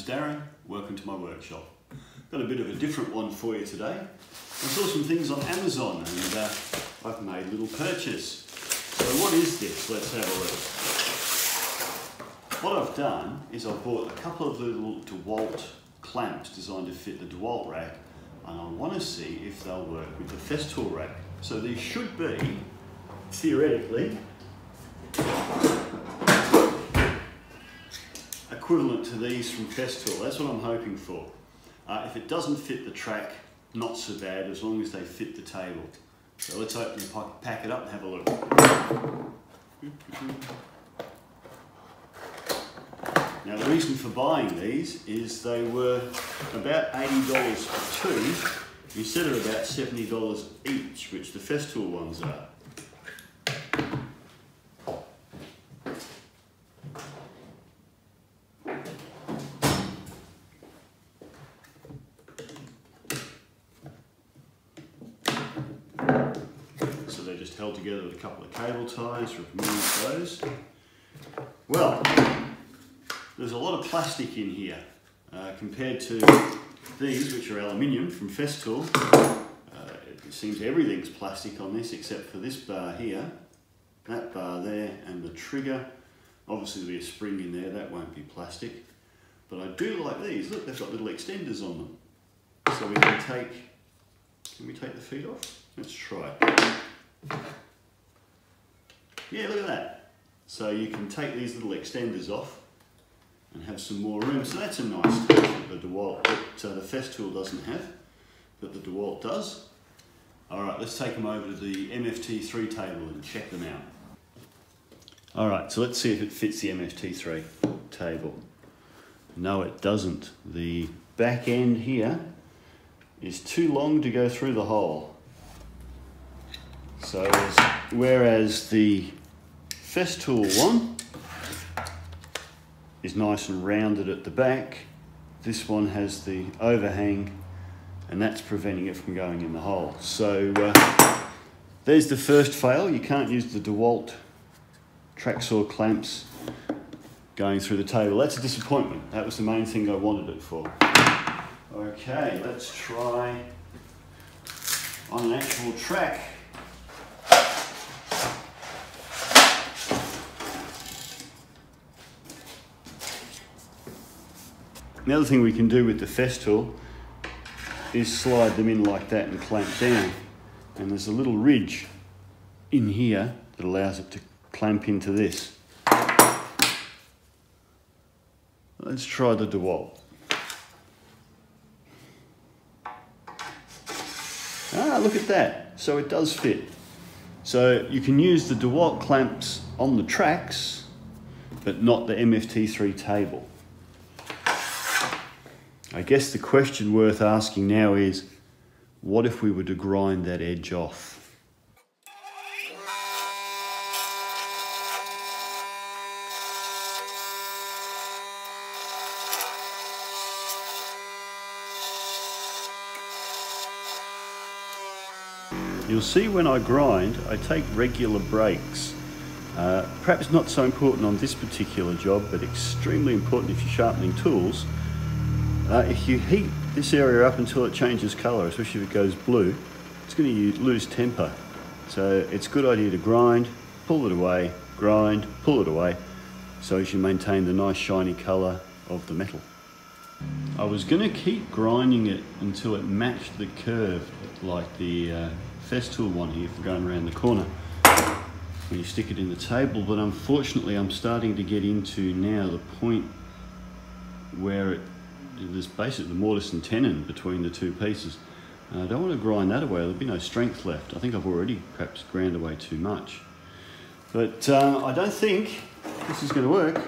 name's Darren, welcome to my workshop. Got a bit of a different one for you today. I saw some things on Amazon and I've made a little purchase. So what is this? Let's have a look. What I've done is I've bought a couple of little Dewalt clamps designed to fit the Dewalt rack, and I want to see if they'll work with the Festool rack. So these should be, theoretically, equivalent to these from Festool. That's what I'm hoping for. If it doesn't fit the track, not so bad, as long as they fit the table. So let's open the packet up and have a look. Now the reason for buying these is they were about $80 for two, instead of about $70 each, which the Festool ones are. So they're just held together with a couple of cable ties, remove those. Well, there's a lot of plastic in here compared to these, which are aluminium from Festool. It seems everything's plastic on this except for this bar here, that bar there, and the trigger. Obviously there'll be a spring in there, that won't be plastic. But I do like these. Look, they've got little extenders on them. So we can we take the feet off? Let's try. Yeah, look at that. So you can take these little extenders off and have some more room. So that's a nice touch that the Dewalt, that the Festool doesn't have, but the Dewalt does. All right, let's take them over to the MFT3 table and check them out. All right, so let's see if it fits the MFT3 table. No, it doesn't. The back end here is too long to go through the hole. So whereas the Festool one is nice and rounded at the back, this one has the overhang, and that's preventing it from going in the hole. So there's the first fail. You can't use the Dewalt track saw clamps going through the table. That's a disappointment. That was the main thing I wanted it for. Okay, let's try on an actual track. The other thing we can do with the Festool is slide them in like that and clamp down. And there's a little ridge in here that allows it to clamp into this. Let's try the Dewalt. Ah, look at that. So it does fit. So you can use the Dewalt clamps on the tracks, but not the MFT3 table. I guess the question worth asking now is, what if we were to grind that edge off? You'll see when I grind, I take regular breaks. Perhaps not so important on this particular job, but extremely important if you're sharpening tools. If you heat this area up until it changes colour, especially if it goes blue, it's going to lose temper. So it's a good idea to grind, pull it away, grind, pull it away, so as you maintain the nice shiny colour of the metal. I was going to keep grinding it until it matched the curve, like the Festool one here for going around the corner when you stick it in the table, but unfortunately I'm starting to get into now the point where there's basically the mortise and tenon between the two pieces. I don't want to grind that away, there'll be no strength left. I think I've already perhaps ground away too much. But I don't think this is going to work.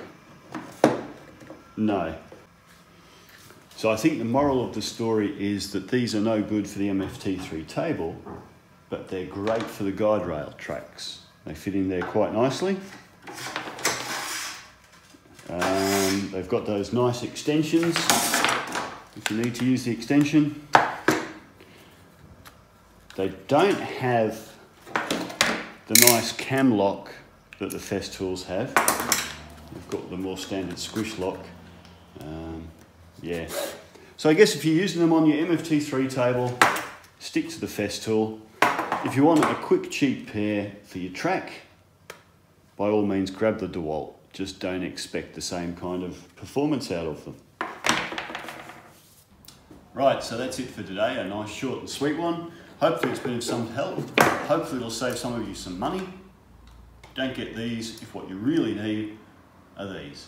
No. So I think the moral of the story is that these are no good for the MFT3 table, but they're great for the guide rail tracks. They fit in there quite nicely. They've got those nice extensions if you need to use the extension. They don't have the nice cam lock that the Festools have. They've got the more standard squish lock. Yeah. So I guess if you're using them on your MFT3 table, stick to the Festool. If you want a quick, cheap pair for your track, by all means grab the Dewalt. Just don't expect the same kind of performance out of them. Right, so that's it for today. A nice, short and sweet one. Hopefully it's been of some help. Hopefully it'll save some of you some money. Don't get these if what you really need are these.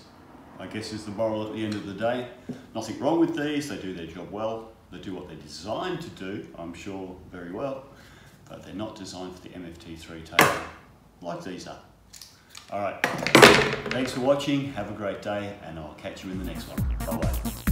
I guess is the moral at the end of the day. Nothing wrong with these, they do their job well. They do what they're designed to do, I'm sure, very well. But they're not designed for the MFT3 table like these are. All right, thanks for watching, have a great day, and I'll catch you in the next one. Bye-bye.